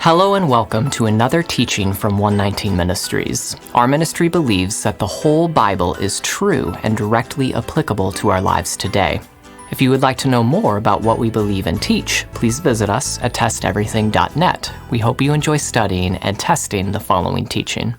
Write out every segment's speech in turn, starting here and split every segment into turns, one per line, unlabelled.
Hello and welcome to another teaching from 119 Ministries. Our ministry believes that the whole Bible is true and directly applicable to our lives today. If you would like to know more about what we believe and teach, please visit us at testeverything.net. We hope you enjoy studying and testing the following teaching.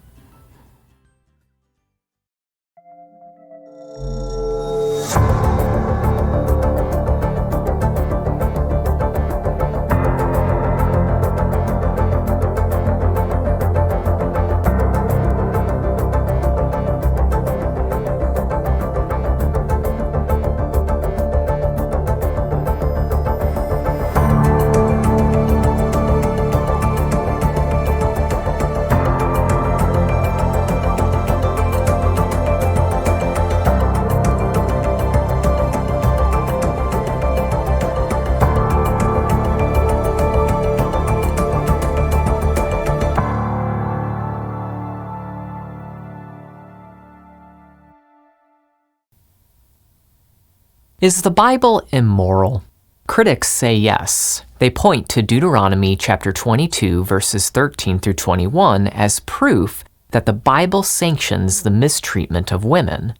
Is the Bible immoral? Critics say yes. They point to Deuteronomy chapter 22, verses 13 through 21 as proof that the Bible sanctions the mistreatment of women.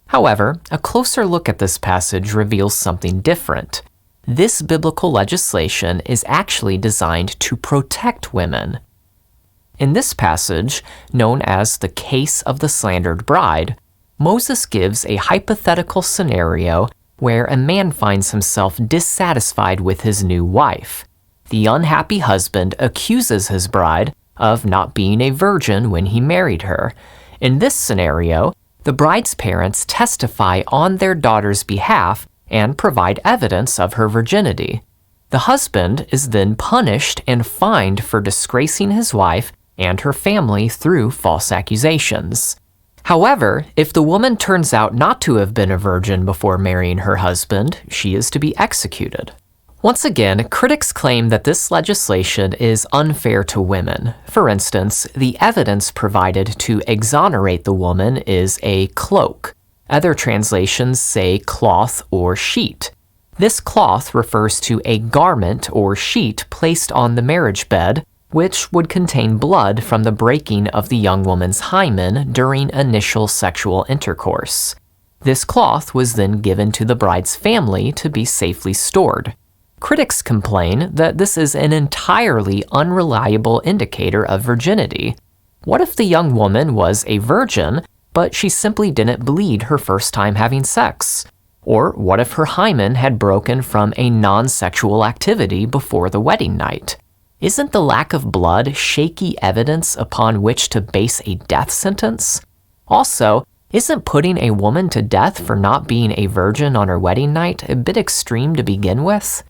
However, a closer look at this passage reveals something different. This biblical legislation is actually designed to protect women. In this passage, known as the case of the slandered bride, Moses gives a hypothetical scenario where a man finds himself dissatisfied with his new wife. The unhappy husband accuses his bride of not being a virgin when he married her. In this scenario, the bride's parents testify on their daughter's behalf and provide evidence of her virginity. The husband is then punished and fined for disgracing his wife and her family through false accusations. However, if the woman turns out not to have been a virgin before marrying her husband, she is to be executed. Once again, critics claim that this legislation is unfair to women. For instance, the evidence provided to exonerate the woman is a cloak. Other translations say cloth or sheet. This cloth refers to a garment or sheet placed on the marriage bed, which would contain blood from the breaking of the young woman's hymen during initial sexual intercourse. This cloth was then given to the bride's family to be safely stored. Critics complain that this is an entirely unreliable indicator of virginity. What if the young woman was a virgin, but she simply didn't bleed her first time having sex? Or what if her hymen had broken from a non-sexual activity before the wedding night? Isn't the lack of blood shaky evidence upon which to base a death sentence? Also, isn't putting a woman to death for not being a virgin on her wedding night a bit extreme to begin with?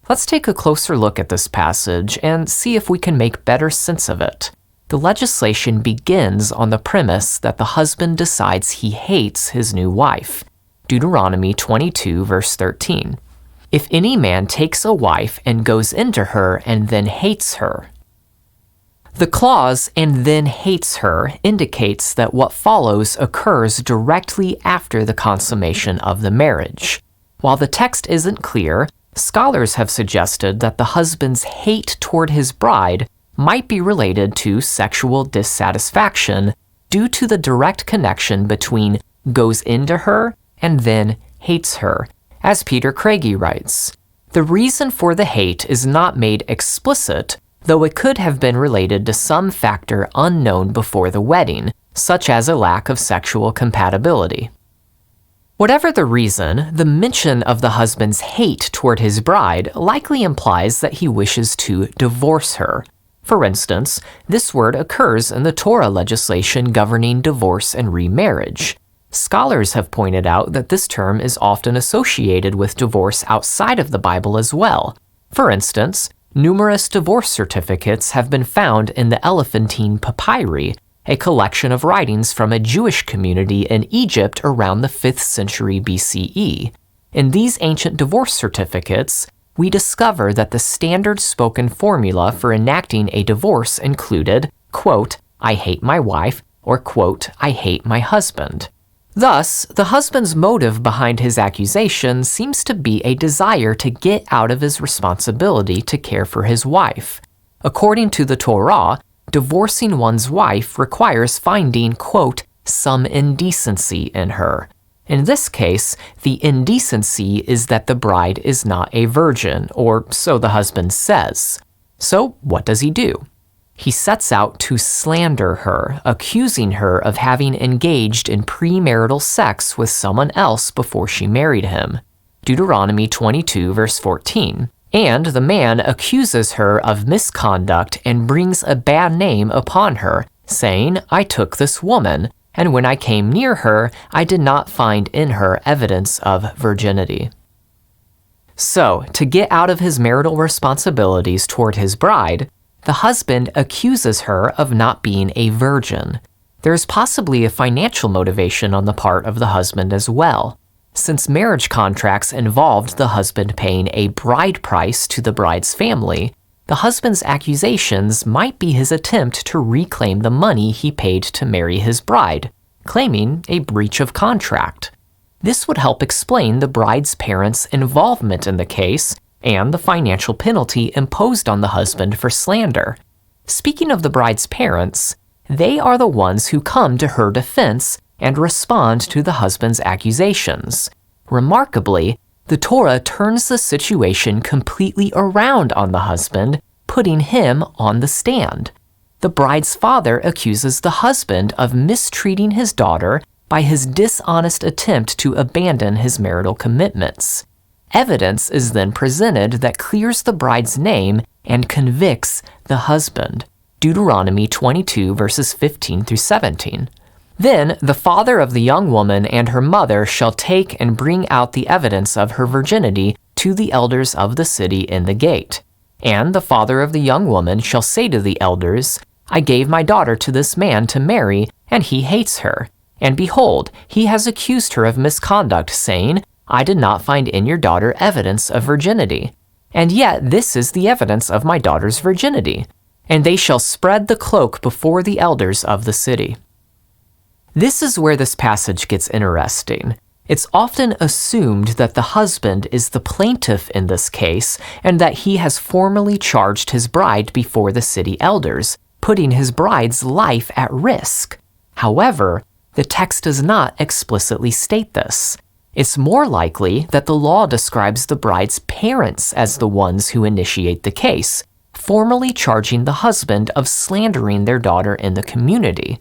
Let's take a closer look at this passage and see if we can make better sense of it. The legislation begins on the premise that the husband decides he hates his new wife. Deuteronomy 22, verse 13. If any man takes a wife and goes into her and then hates her. The clause, "and then hates her," indicates that what follows occurs directly after the consummation of the marriage. While the text isn't clear, scholars have suggested that the husband's hate toward his bride might be related to sexual dissatisfaction due to the direct connection between goes into her and then hates her. As Peter Craigie writes, the reason for the hate is not made explicit, though it could have been related to some factor unknown before the wedding, such as a lack of sexual compatibility. Whatever the reason, the mention of the husband's hate toward his bride likely implies that he wishes to divorce her. For instance, this word occurs in the Torah legislation governing divorce and remarriage. Scholars have pointed out that this term is often associated with divorce outside of the Bible as well. For instance, numerous divorce certificates have been found in the Elephantine Papyri, a collection of writings from a Jewish community in Egypt around the 5th century BCE. In these ancient divorce certificates, we discover that the standard spoken formula for enacting a divorce included, quote, "I hate my wife," or quote, "I hate my husband." Thus, the husband's motive behind his accusation seems to be a desire to get out of his responsibility to care for his wife. According to the Torah, divorcing one's wife requires finding, quote, some indecency in her. In this case, the indecency is that the bride is not a virgin, or so the husband says. So what does he do? He sets out to slander her, accusing her of having engaged in premarital sex with someone else before she married him. Deuteronomy 22 verse 14. And the man accuses her of misconduct and brings a bad name upon her, saying, I took this woman, and when I came near her, I did not find in her evidence of virginity. So, to get out of his marital responsibilities toward his bride, the husband accuses her of not being a virgin. There is possibly a financial motivation on the part of the husband as well, since marriage contracts involved the husband paying a bride price to the bride's family. The husband's accusations might be his attempt to reclaim the money he paid to marry his bride, claiming a breach of contract. This would help explain the bride's parents' involvement in the case and the financial penalty imposed on the husband for slander. Speaking of the bride's parents, they are the ones who come to her defense and respond to the husband's accusations. Remarkably, the Torah turns the situation completely around on the husband, putting him on the stand. The bride's father accuses the husband of mistreating his daughter by his dishonest attempt to abandon his marital commitments. Evidence is then presented that clears the bride's name and convicts the husband. Deuteronomy 22 verses 15 through 17. Then the father of the young woman and her mother shall take and bring out the evidence of her virginity to the elders of the city in the gate. And the father of the young woman shall say to the elders, I gave my daughter to this man to marry, and he hates her. And behold, he has accused her of misconduct, saying, I did not find in your daughter evidence of virginity. And yet this is the evidence of my daughter's virginity. And they shall spread the cloak before the elders of the city. This is where this passage gets interesting. It's often assumed that the husband is the plaintiff in this case, and that he has formally charged his bride before the city elders, putting his bride's life at risk. However, the text does not explicitly state this. It's more likely that the law describes the bride's parents as the ones who initiate the case, formally charging the husband of slandering their daughter in the community.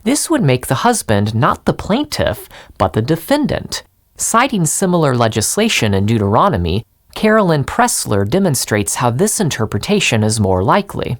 This would make the husband not the plaintiff, but the defendant. Citing similar legislation in Deuteronomy, Carolyn Pressler demonstrates how this interpretation is more likely.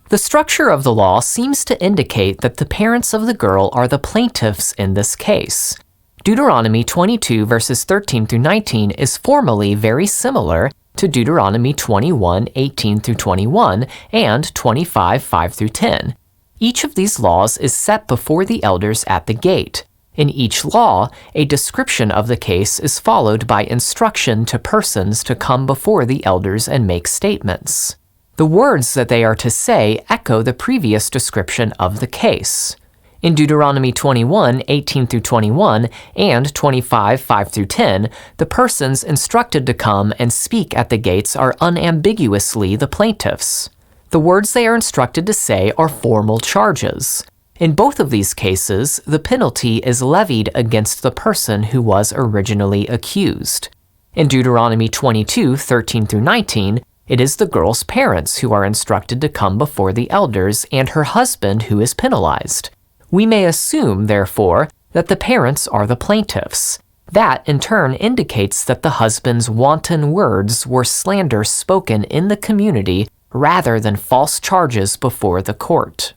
The structure of the law seems to indicate that the parents of the girl are the plaintiffs in this case. Deuteronomy 22 verses 13 through 19 is formally very similar to Deuteronomy 21, 18 through 21 and 25, 5 through 10. Each of these laws is set before the elders at the gate. In each law, a description of the case is followed by instruction to persons to come before the elders and make statements. The words that they are to say echo the previous description of the case. In Deuteronomy 21, 18 through 21, and 25, 5 through 10, the persons instructed to come and speak at the gates are unambiguously the plaintiffs. The words they are instructed to say are formal charges. In both of these cases, the penalty is levied against the person who was originally accused. In Deuteronomy 22, 13 through 19, it is the girl's parents who are instructed to come before the elders and her husband who is penalized. We may assume, therefore, that the parents are the plaintiffs. That, in turn, indicates that the husband's wanton words were slander spoken in the community rather than false charges before the court.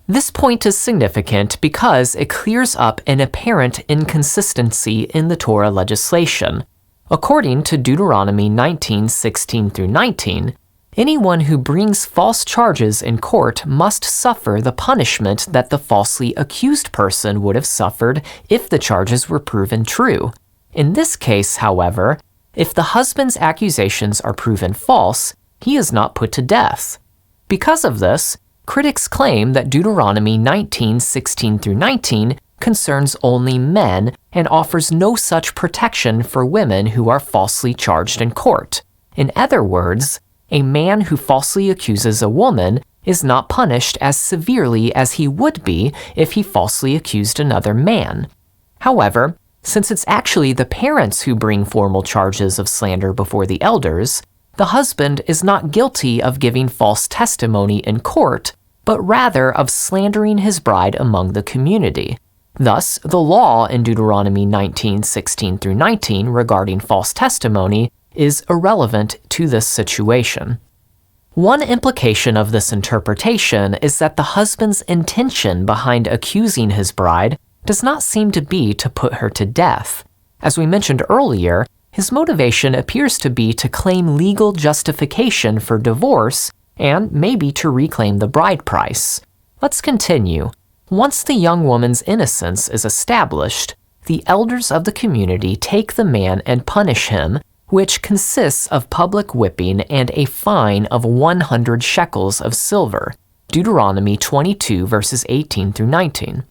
This point is significant because it clears up an apparent inconsistency in the Torah legislation. According to Deuteronomy 19, 16 through 19, anyone who brings false charges in court must suffer the punishment that the falsely accused person would have suffered if the charges were proven true. In this case, however, if the husband's accusations are proven false, he is not put to death. Because of this, critics claim that Deuteronomy 19, 16 through 19 concerns only men and offers no such protection for women who are falsely charged in court. In other words, a man who falsely accuses a woman is not punished as severely as he would be if he falsely accused another man. However, since it's actually the parents who bring formal charges of slander before the elders, the husband is not guilty of giving false testimony in court, but rather of slandering his bride among the community. Thus, the law in Deuteronomy 19:16-19 regarding false testimony is irrelevant to this situation. One implication of this interpretation is that the husband's intention behind accusing his bride does not seem to be to put her to death. As we mentioned earlier, his motivation appears to be to claim legal justification for divorce and maybe to reclaim the bride price. Let's continue. Once the young woman's innocence is established, the elders of the community take the man and punish him, which consists of public whipping and a fine of 100 shekels of silver. Deuteronomy 22 verses 18-19.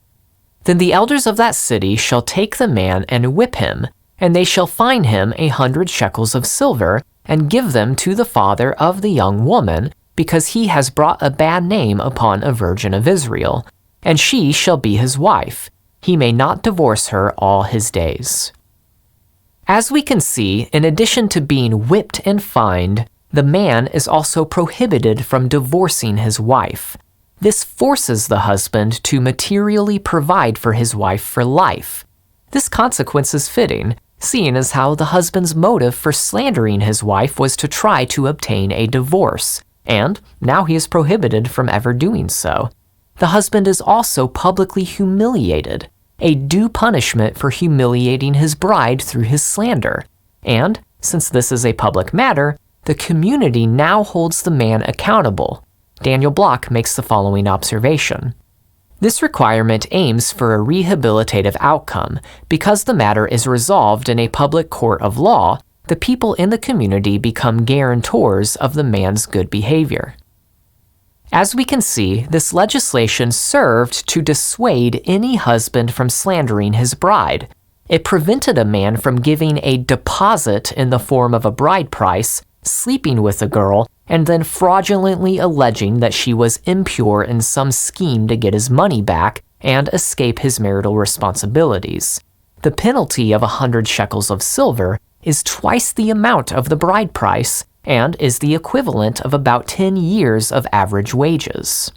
Then the elders of that city shall take the man and whip him, and they shall fine him 100 shekels of silver, and give them to the father of the young woman, because he has brought a bad name upon a virgin of Israel, and she shall be his wife. He may not divorce her all his days. As we can see, in addition to being whipped and fined, the man is also prohibited from divorcing his wife. This forces the husband to materially provide for his wife for life. This consequence is fitting, seeing as how the husband's motive for slandering his wife was to try to obtain a divorce, and now he is prohibited from ever doing so. The husband is also publicly humiliated, a due punishment for humiliating his bride through his slander. And, since this is a public matter, the community now holds the man accountable. Daniel Block makes the following observation. This requirement aims for a rehabilitative outcome. Because the matter is resolved in a public court of law, the people in the community become guarantors of the man's good behavior. As we can see, this legislation served to dissuade any husband from slandering his bride. It prevented a man from giving a deposit in the form of a bride price, sleeping with a girl, and then fraudulently alleging that she was impure in some scheme to get his money back and escape his marital responsibilities. The penalty of 100 shekels of silver is twice the amount of the bride price, and is the equivalent of about 10 years of average wages.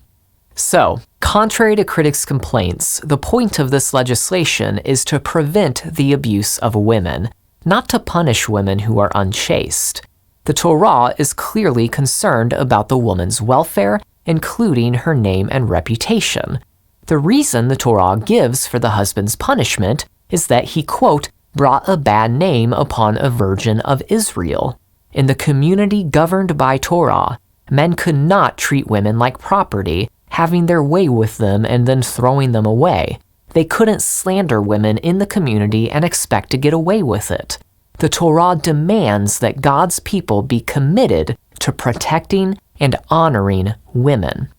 So, contrary to critics' complaints, the point of this legislation is to prevent the abuse of women, not to punish women who are unchaste. The Torah is clearly concerned about the woman's welfare, including her name and reputation. The reason the Torah gives for the husband's punishment is that he, quote, brought a bad name upon a virgin of Israel. In the community governed by Torah, men could not treat women like property, having their way with them and then throwing them away. They couldn't slander women in the community and expect to get away with it. The Torah demands that God's people be committed to protecting and honoring women.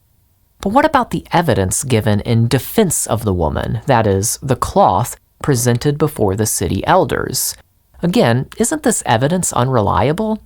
But what about the evidence given in defense of the woman, that is, the cloth presented before the city elders? Again, isn't this evidence unreliable?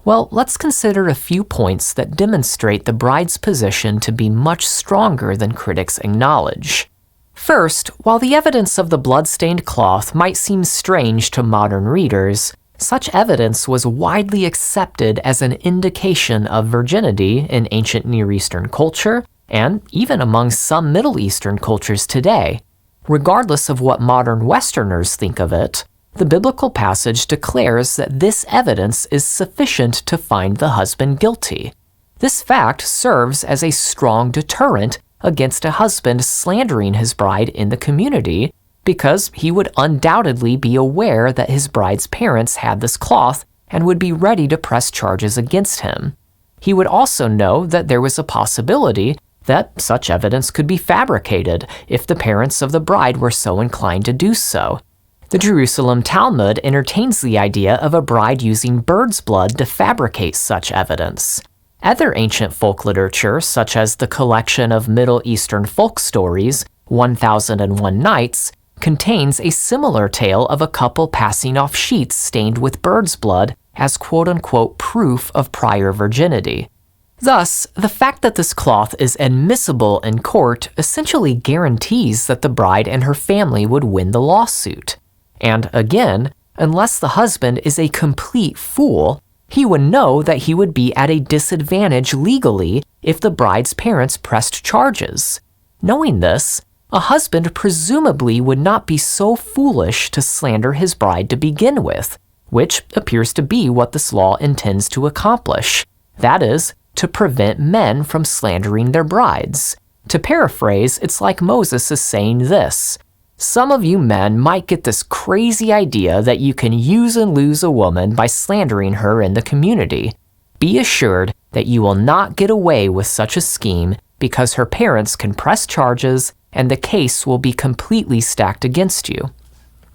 Well, let's consider a few points that demonstrate the bride's position to be much stronger than critics acknowledge. First, while the evidence of the blood-stained cloth might seem strange to modern readers, such evidence was widely accepted as an indication of virginity in ancient Near Eastern culture, and even among some Middle Eastern cultures today. Regardless of what modern Westerners think of it, the biblical passage declares that this evidence is sufficient to find the husband guilty. This fact serves as a strong deterrent against a husband slandering his bride in the community, because he would undoubtedly be aware that his bride's parents had this cloth and would be ready to press charges against him. He would also know that there was a possibility that such evidence could be fabricated if the parents of the bride were so inclined to do so. The Jerusalem Talmud entertains the idea of a bride using bird's blood to fabricate such evidence. Other ancient folk literature, such as the collection of Middle Eastern folk stories, 1001 Nights, contains a similar tale of a couple passing off sheets stained with bird's blood as quote-unquote proof of prior virginity. Thus, the fact that this cloth is admissible in court essentially guarantees that the bride and her family would win the lawsuit. And again, unless the husband is a complete fool, he would know that he would be at a disadvantage legally if the bride's parents pressed charges. Knowing this, a husband presumably would not be so foolish to slander his bride to begin with, which appears to be what this law intends to accomplish. That is, to prevent men from slandering their brides. To paraphrase, it's like Moses is saying this: some of you men might get this crazy idea that you can use and lose a woman by slandering her in the community. Be assured that you will not get away with such a scheme because her parents can press charges and the case will be completely stacked against you.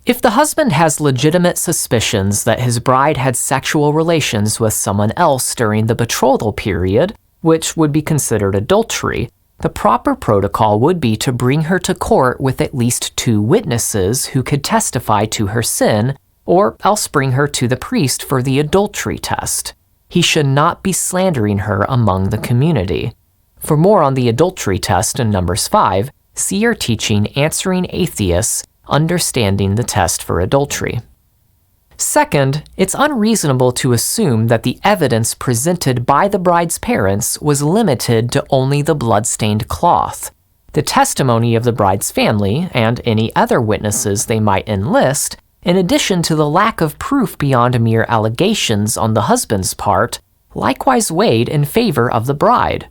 If the husband has legitimate suspicions that his bride had sexual relations with someone else during the betrothal period, which would be considered adultery, the proper protocol would be to bring her to court with at least 2 witnesses who could testify to her sin, or else bring her to the priest for the adultery test. He should not be slandering her among the community. For more on the adultery test in Numbers 5, see our teaching Answering Atheists, Understanding the Test for Adultery. Second, it's unreasonable to assume that the evidence presented by the bride's parents was limited to only the blood-stained cloth. The testimony of the bride's family, and any other witnesses they might enlist, in addition to the lack of proof beyond mere allegations on the husband's part, likewise weighed in favor of the bride.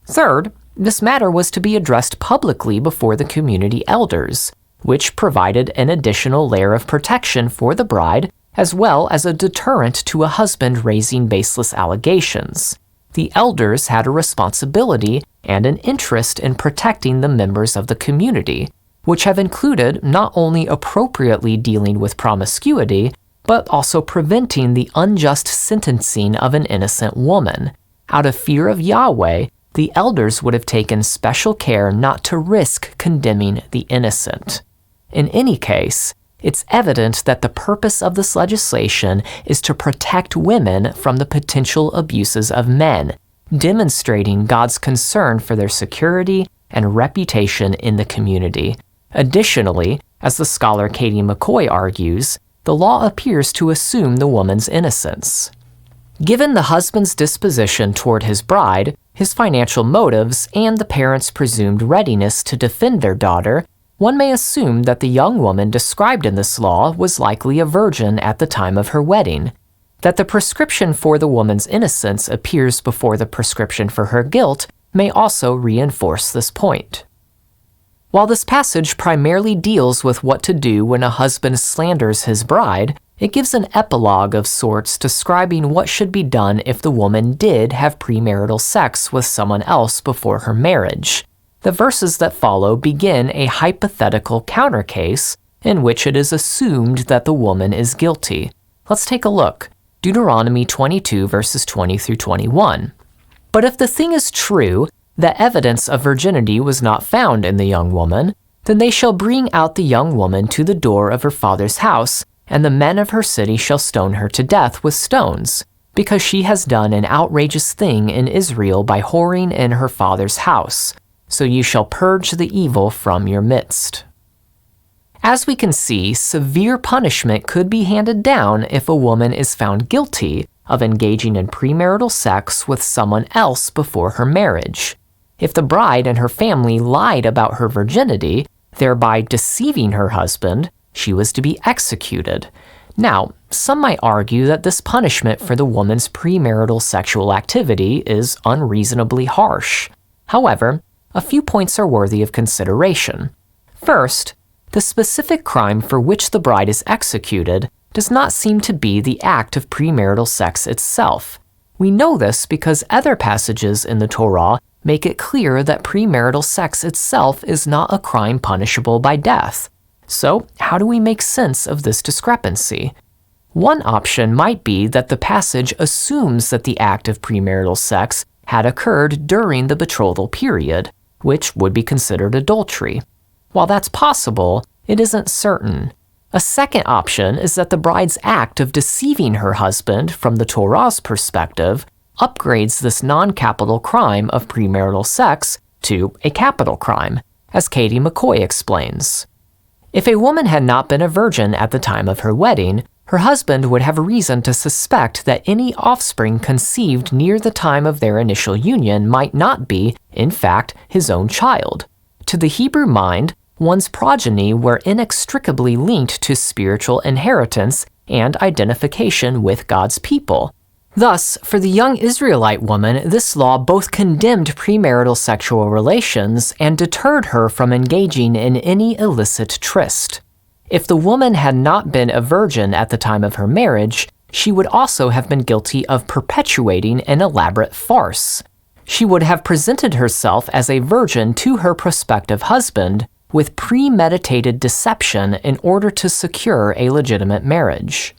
Third, this matter was to be addressed publicly before the community elders, which provided an additional layer of protection for the bride, as well as a deterrent to a husband raising baseless allegations. The elders had a responsibility and an interest in protecting the members of the community, which have included not only appropriately dealing with promiscuity, but also preventing the unjust sentencing of an innocent woman. Out of fear of Yahweh, the elders would have taken special care not to risk condemning the innocent. In any case, it's evident that the purpose of this legislation is to protect women from the potential abuses of men, demonstrating God's concern for their security and reputation in the community. Additionally, as the scholar Katie McCoy argues, the law appears to assume the woman's innocence. Given the husband's disposition toward his bride, his financial motives, and the parents' presumed readiness to defend their daughter, one may assume that the young woman described in this law was likely a virgin at the time of her wedding. That the prescription for the woman's innocence appears before the prescription for her guilt may also reinforce this point. While this passage primarily deals with what to do when a husband slanders his bride, it gives an epilogue of sorts describing what should be done if the woman did have premarital sex with someone else before her marriage. The verses that follow begin a hypothetical counter case in which it is assumed that the woman is guilty. Let's take a look. Deuteronomy 22 verses 20 through 21. But if the thing is true, that evidence of virginity was not found in the young woman, then they shall bring out the young woman to the door of her father's house, and the men of her city shall stone her to death with stones, because she has done an outrageous thing in Israel by whoring in her father's house. So you shall purge the evil from your midst. As we can see, severe punishment could be handed down if a woman is found guilty of engaging in premarital sex with someone else before her marriage. If the bride and her family lied about her virginity, thereby deceiving her husband, she was to be executed. Now, some might argue that this punishment for the woman's premarital sexual activity is unreasonably harsh. However, a few points are worthy of consideration. First, the specific crime for which the bride is executed does not seem to be the act of premarital sex itself. We know this because other passages in the Torah make it clear that premarital sex itself is not a crime punishable by death. So, how do we make sense of this discrepancy? One option might be that the passage assumes that the act of premarital sex had occurred during the betrothal period, which would be considered adultery. While that's possible, it isn't certain. A second option is that the bride's act of deceiving her husband from the Torah's perspective upgrades this non-capital crime of premarital sex to a capital crime, as Katie McCoy explains. If a woman had not been a virgin at the time of her wedding, her husband would have reason to suspect that any offspring conceived near the time of their initial union might not be, in fact, his own child. To the Hebrew mind, one's progeny were inextricably linked to spiritual inheritance and identification with God's people. Thus, for the young Israelite woman, this law both condemned premarital sexual relations and deterred her from engaging in any illicit tryst. If the woman had not been a virgin at the time of her marriage, she would also have been guilty of perpetuating an elaborate farce. She would have presented herself as a virgin to her prospective husband with premeditated deception in order to secure a legitimate marriage.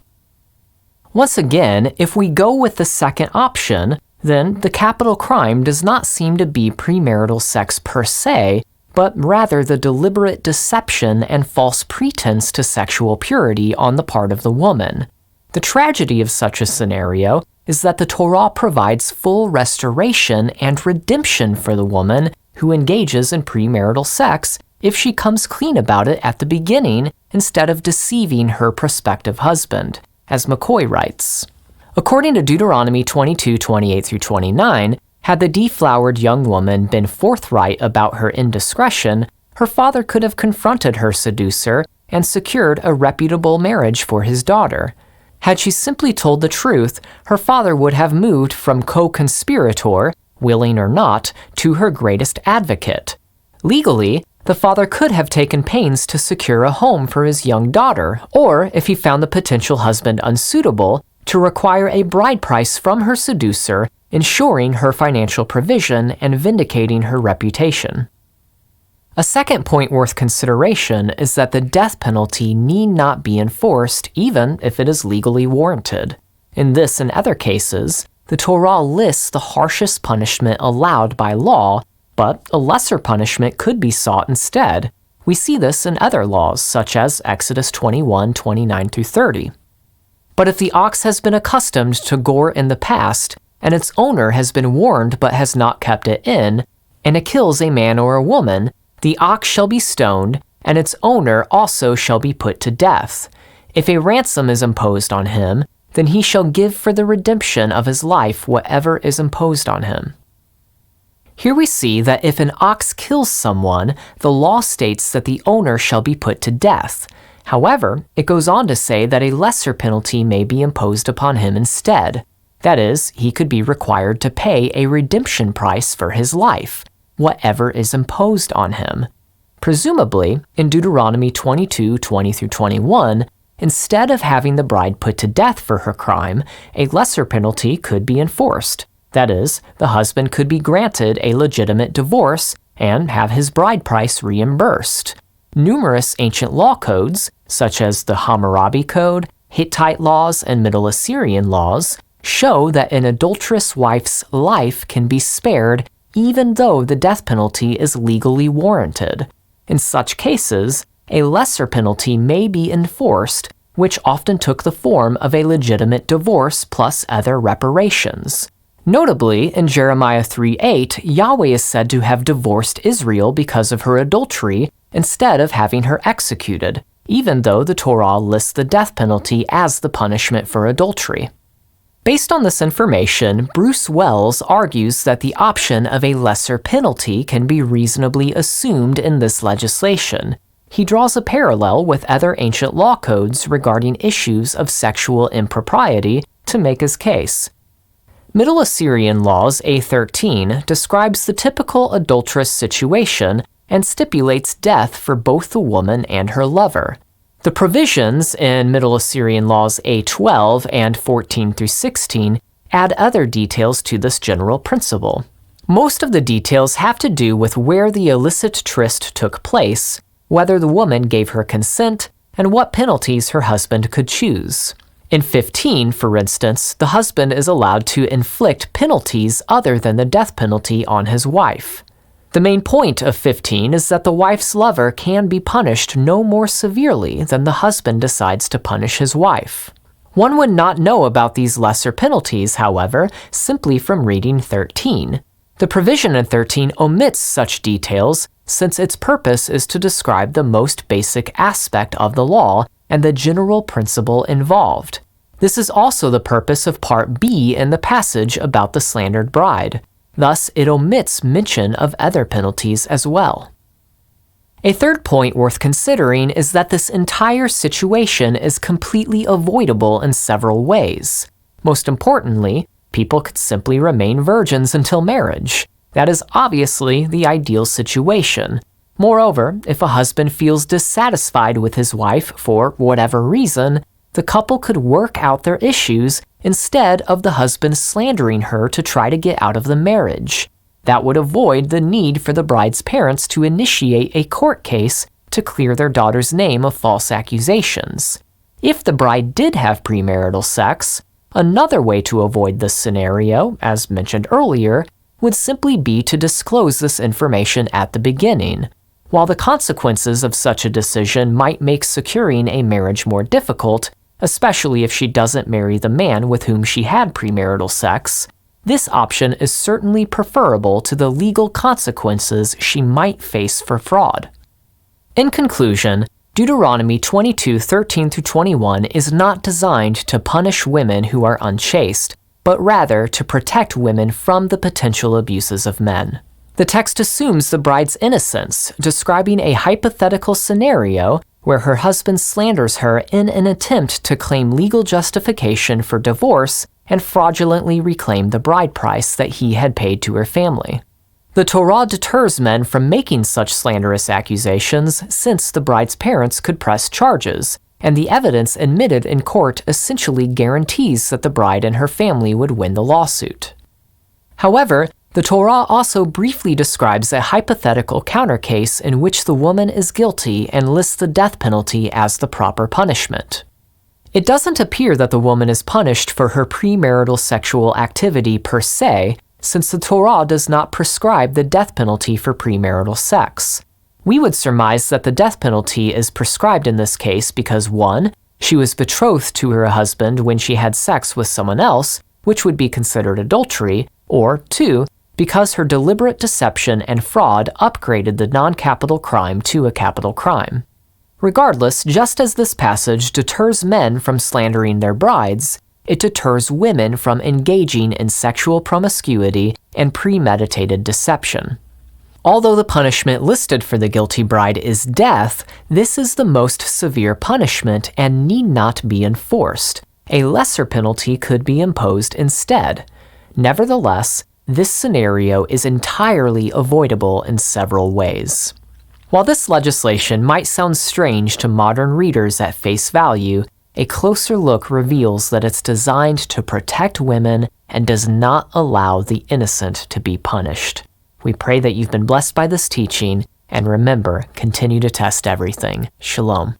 Once again, if we go with the second option, then the capital crime does not seem to be premarital sex per se, but rather the deliberate deception and false pretense to sexual purity on the part of the woman. The tragedy of such a scenario is that the Torah provides full restoration and redemption for the woman who engages in premarital sex if she comes clean about it at the beginning instead of deceiving her prospective husband, as McCoy writes. According to Deuteronomy 22:28-29, had the deflowered young woman been forthright about her indiscretion, her father could have confronted her seducer and secured a reputable marriage for his daughter. Had she simply told the truth, her father would have moved from co-conspirator, willing or not, to her greatest advocate. Legally, the father could have taken pains to secure a home for his young daughter, or, if he found the potential husband unsuitable, to require a bride price from her seducer, ensuring her financial provision and vindicating her reputation. A second point worth consideration is that the death penalty need not be enforced even if it is legally warranted. In this and other cases, the Torah lists the harshest punishment allowed by law, but a lesser punishment could be sought instead. We see this in other laws, such as Exodus 21:29-30. But if the ox has been accustomed to gore in the past, and its owner has been warned but has not kept it in, and it kills a man or a woman, the ox shall be stoned, and its owner also shall be put to death. If a ransom is imposed on him, then he shall give for the redemption of his life whatever is imposed on him. Here we see that if an ox kills someone, the law states that the owner shall be put to death. However, it goes on to say that a lesser penalty may be imposed upon him instead. That is, he could be required to pay a redemption price for his life, whatever is imposed on him. Presumably, in Deuteronomy 22:20-21, instead of having the bride put to death for her crime, a lesser penalty could be enforced. That is, the husband could be granted a legitimate divorce and have his bride price reimbursed. Numerous ancient law codes, such as the Hammurabi Code, Hittite laws, and Middle Assyrian laws, show that an adulterous wife's life can be spared even though the death penalty is legally warranted. In such cases, a lesser penalty may be enforced, which often took the form of a legitimate divorce plus other reparations. Notably, in Jeremiah 3:8, Yahweh is said to have divorced Israel because of her adultery instead of having her executed, even though the Torah lists the death penalty as the punishment for adultery. Based on this information, Bruce Wells argues that the option of a lesser penalty can be reasonably assumed in this legislation. He draws a parallel with other ancient law codes regarding issues of sexual impropriety to make his case. Middle Assyrian laws A13 describes the typical adulterous situation and stipulates death for both the woman and her lover. The provisions in Middle Assyrian laws A12 and 14-16 add other details to this general principle. Most of the details have to do with where the illicit tryst took place, whether the woman gave her consent, and what penalties her husband could choose. In 15, for instance, the husband is allowed to inflict penalties other than the death penalty on his wife. The main point of 15 is that the wife's lover can be punished no more severely than the husband decides to punish his wife. One would not know about these lesser penalties, however, simply from reading 13. The provision in 13 omits such details since its purpose is to describe the most basic aspect of the law and the general principle involved. This is also the purpose of Part B in the passage about the slandered bride. Thus, it omits mention of other penalties as well. A third point worth considering is that this entire situation is completely avoidable in several ways. Most importantly, people could simply remain virgins until marriage. That is obviously the ideal situation. Moreover, if a husband feels dissatisfied with his wife for whatever reason, the couple could work out their issues instead of the husband slandering her to try to get out of the marriage. That would avoid the need for the bride's parents to initiate a court case to clear their daughter's name of false accusations. If the bride did have premarital sex, another way to avoid this scenario, as mentioned earlier, would simply be to disclose this information at the beginning. While the consequences of such a decision might make securing a marriage more difficult, especially if she doesn't marry the man with whom she had premarital sex, this option is certainly preferable to the legal consequences she might face for fraud. In conclusion, Deuteronomy 22:13-21 is not designed to punish women who are unchaste, but rather to protect women from the potential abuses of men. The text assumes the bride's innocence, describing a hypothetical scenario where her husband slanders her in an attempt to claim legal justification for divorce and fraudulently reclaim the bride price that he had paid to her family. The Torah deters men from making such slanderous accusations since the bride's parents could press charges, and the evidence admitted in court essentially guarantees that the bride and her family would win the lawsuit. However, the Torah also briefly describes a hypothetical counter case in which the woman is guilty and lists the death penalty as the proper punishment. It doesn't appear that the woman is punished for her premarital sexual activity per se, since the Torah does not prescribe the death penalty for premarital sex. We would surmise that the death penalty is prescribed in this case because 1. She was betrothed to her husband when she had sex with someone else, which would be considered adultery, or 2. Because her deliberate deception and fraud upgraded the non-capital crime to a capital crime. Regardless, just as this passage deters men from slandering their brides, it deters women from engaging in sexual promiscuity and premeditated deception. Although the punishment listed for the guilty bride is death, this is the most severe punishment and need not be enforced. A lesser penalty could be imposed instead. Nevertheless, this scenario is entirely avoidable in several ways. While this legislation might sound strange to modern readers at face value, a closer look reveals that it's designed to protect women and does not allow the innocent to be punished. We pray that you've been blessed by this teaching, and remember, continue to test everything. Shalom.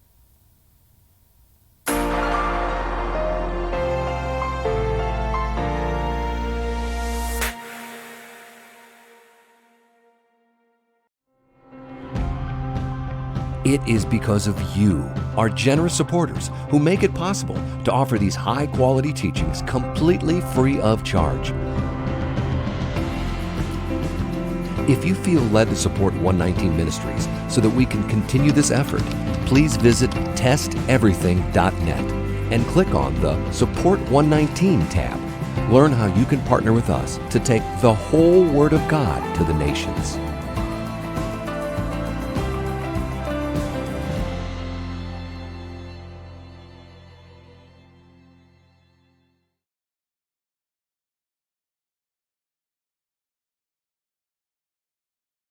It is because of you, our generous supporters, who make it possible to offer these high-quality teachings completely free of charge. If you feel led to support 119 Ministries so that we can continue this effort, please visit testeverything.net and click on the Support 119 tab. Learn how you can partner with us to take the whole Word of God to the nations.